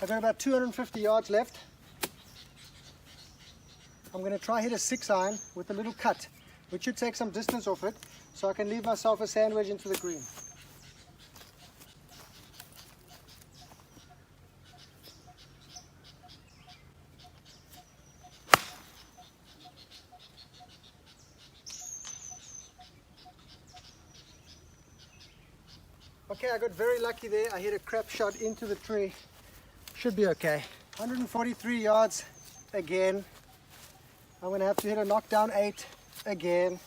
I've got about 250 yards left. I'm going to try hit a 6-iron with a little cut, which should take some distance off it, so I can leave myself a sand wedge into the green. Okay, I got very lucky there. I hit a crap shot into the tree. Should be okay. 143 yards again. I'm going to have to hit a knockdown 8 again.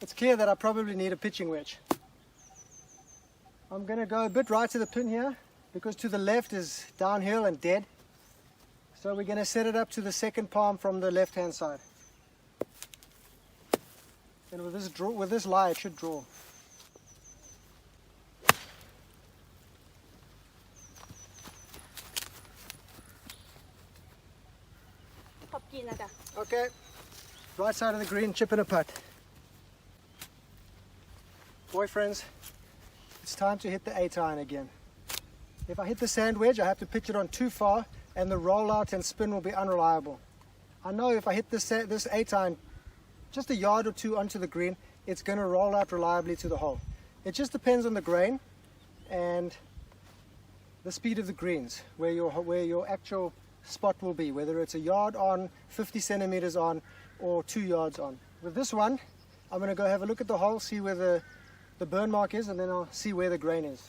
It's clear that I probably need a pitching wedge. I'm going to go a bit right to the pin here because to the left is downhill and dead. So we're going to set it up to the second palm from the left hand side. And with this lie, it should draw. Okay, right side of the green, chip and a putt. Boyfriends, it's time to hit the 8-iron again. If I hit the sand wedge, I have to pitch it on too far, and the rollout and spin will be unreliable. I know if I hit this 8-iron just a yard or two onto the green, it's going to roll out reliably to the hole. It just depends on the grain and the speed of the greens, where your actual spot will be, whether it's a yard on, 50 centimeters on, or 2 yards on. With this one, I'm going to go have a look at the hole, see where the burn mark is, and then I'll see where the grain is.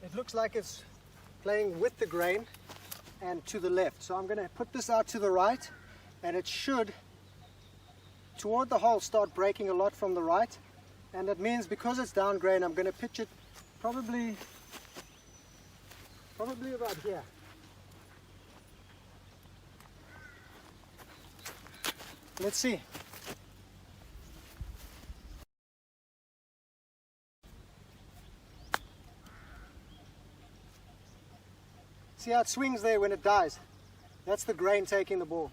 It looks like it's playing with the grain and to the left. So I'm going to put this out to the right, and it should, toward the hole, start breaking a lot from the right. And that means because it's down grain, I'm going to pitch it probably about here. Let's see. See how it swings there when it dies? That's the grain taking the ball.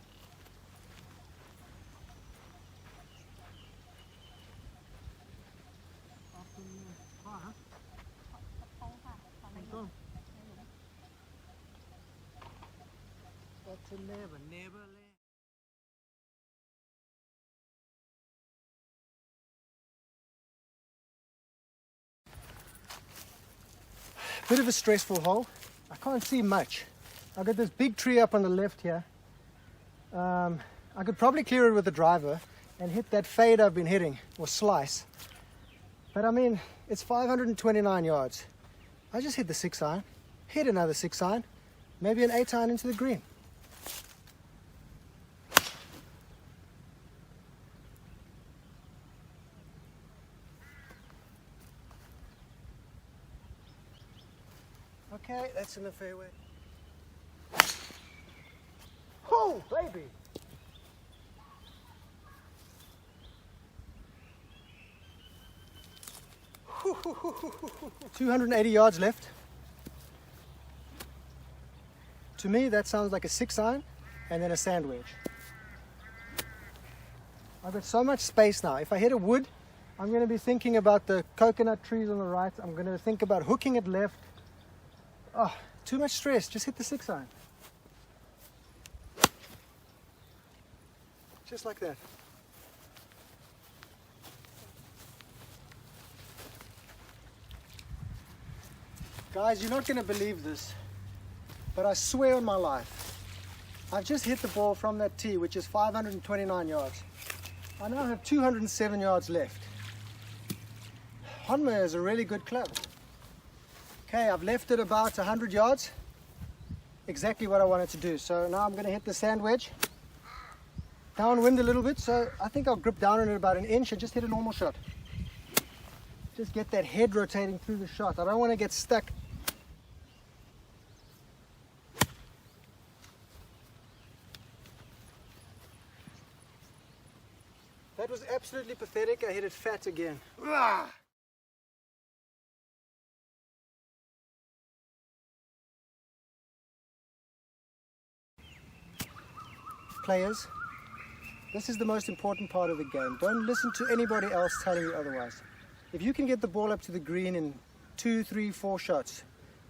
Never. Bit of a stressful hole. I can't see much. I've got this big tree up on the left here. I could probably clear it with the driver and hit that fade I've been hitting, or slice. But I mean, it's 529 yards. I just hit the 6-iron, hit another 6-iron, maybe an 8-iron into the green. Okay, that's in the fairway. Oh, baby! $280 yards left. To me, that sounds like a 6-iron and then a sand wedge. I've got so much space now. If I hit a wood, I'm going to be thinking about the coconut trees on the right. I'm going to think about hooking it left. Oh, too much stress. Just hit the 6-iron. Just like that. Guys, you're not going to believe this, but I swear on my life, I've just hit the ball from that tee, which is 529 yards. I now have 207 yards left. Honma is a really good club. Okay, I've left it about 100 yards. Exactly what I wanted to do. So now I'm going to hit the sand wedge. Downwind a little bit, so I think I'll grip down on it about an inch and just hit a normal shot. Just get that head rotating through the shot. I don't want to get stuck. That was absolutely pathetic. I hit it fat again. Ugh. Players, This is the most important part of the game. Don't listen to anybody else telling you otherwise. If you can get the ball up to the green in 2, 3, 4 shots,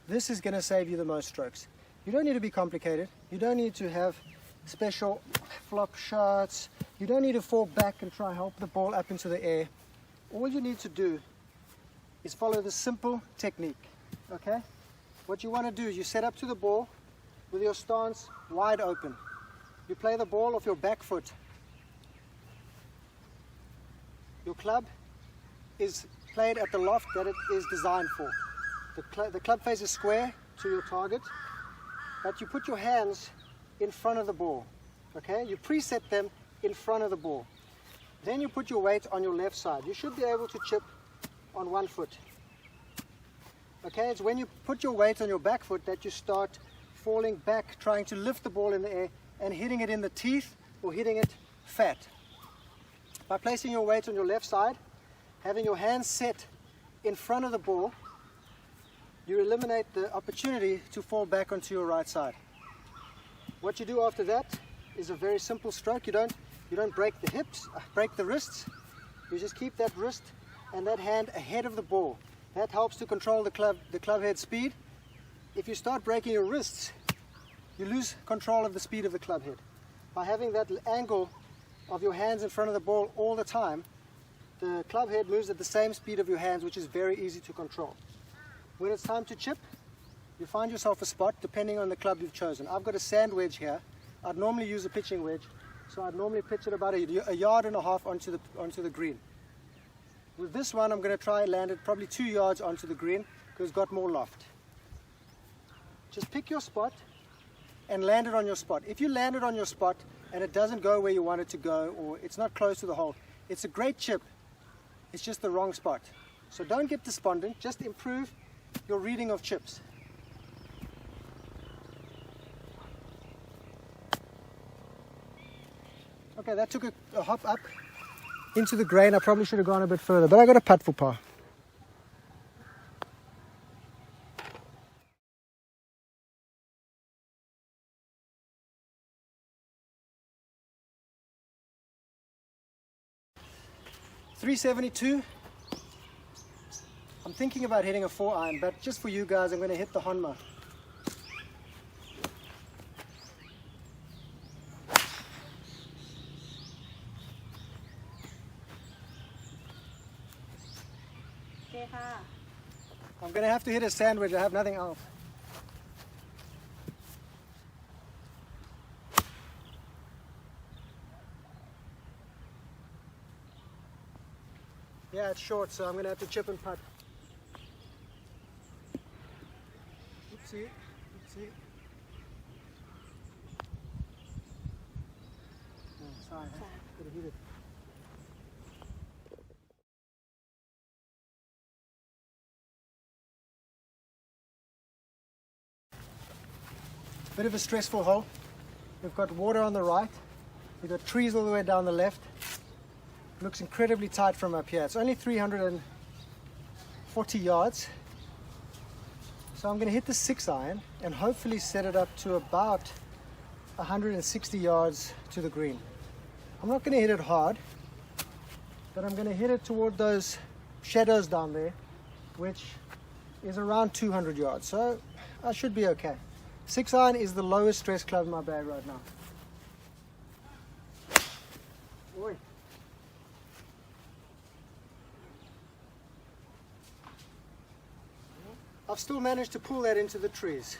this is going to save you the most strokes. You don't need to be complicated. You don't need to have special flop shots. You don't need to fall back and try and help the ball up into the air. All you need to do is follow the simple technique, okay? What you want to do is you set up to the ball with your stance wide open. You play the ball off your back foot. Your club is played at the loft that it is designed for. The club face is square to your target, but you put your hands in front of the ball, okay? You preset them in front of the ball. Then you put your weight on your left side. You should be able to chip on one foot. Okay, it's when you put your weight on your back foot that you start falling back, trying to lift the ball in the air and hitting it in the teeth or hitting it fat. By placing your weight on your left side, having your hands set in front of the ball, you eliminate the opportunity to fall back onto your right side. What you do after that is a very simple stroke. You don't break the hips, break the wrists. You just keep that wrist and that hand ahead of the ball. That helps to control the club head speed. If you start breaking your wrists, you lose control of the speed of the club head. By having that angle of your hands in front of the ball all the time, the club head moves at the same speed of your hands, which is very easy to control. When it's time to chip, you find yourself a spot depending on the club you've chosen. I've got a sand wedge here. I'd normally use a pitching wedge, so I'd normally pitch it about a yard and a half onto the green. With this one, I'm going to try and land it probably 2 yards onto the green because it's got more loft. Just pick your spot and land it on your spot. If you land it on your spot and it doesn't go where you want it to go, or it's not close to the hole, it's a great chip. It's just the wrong spot. So don't get despondent, just improve your reading of chips. Okay, that took a hop up into the grain. I probably should have gone a bit further, but I got a putt for par. .372. I'm thinking about hitting a 4-iron, but just for you guys, I'm going to hit the Honma. I'm going to have to hit a sandwich. I have nothing else. Yeah, it's short, so I'm going to have to chip and putt. Oopsie, oopsie. Oh, sorry, could have hit it. Bit of a stressful hole. We've got water on the right. We've got trees all the way down the left. Looks incredibly tight from up here. It's only 340 yards. So I'm going to hit the 6-iron and hopefully set it up to about 160 yards to the green. I'm not going to hit it hard, but I'm going to hit it toward those shadows down there, which is around 200 yards. So I should be okay. 6-iron is the lowest stress club in my bag right now. Oi. I've still managed to pull that into the trees.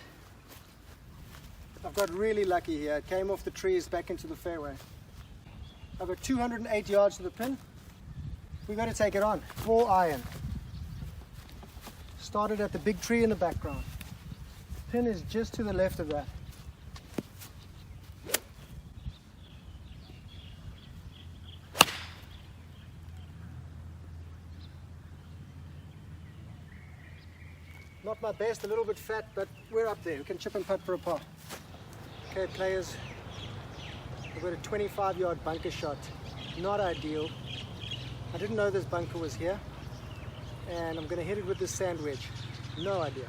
I've got really lucky here. It came off the trees back into the fairway. I've got 208 yards to the pin. We've got to take it on. 4-iron. Started at the big tree in the background. Pin is just to the left of that. Not my best, a little bit fat, but we're up there. We can chip and putt for a par. Okay, players, I've got a 25-yard bunker shot. Not ideal. I didn't know this bunker was here, and I'm going to hit it with this sand wedge. No idea.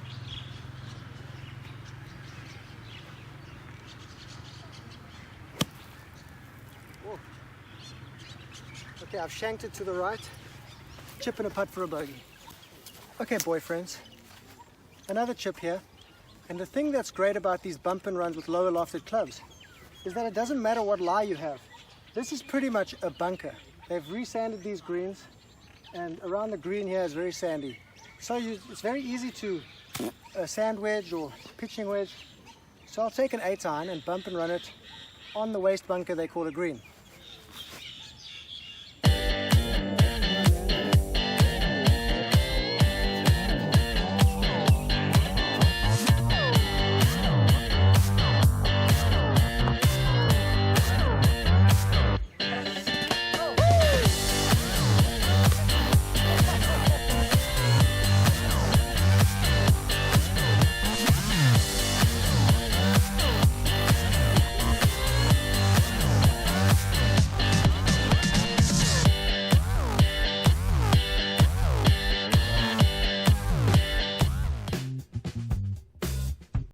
Okay, I've shanked it to the right. Chip and a putt for a bogey. Okay, boyfriends, another chip here. And the thing that's great about these bump and runs with lower lofted clubs is that it doesn't matter what lie you have. This is pretty much a bunker. They've resanded these greens, and around the green here is very sandy. So it's very easy to sand wedge or pitching wedge. So I'll take an 8-iron and bump and run it on the waste bunker they call a green.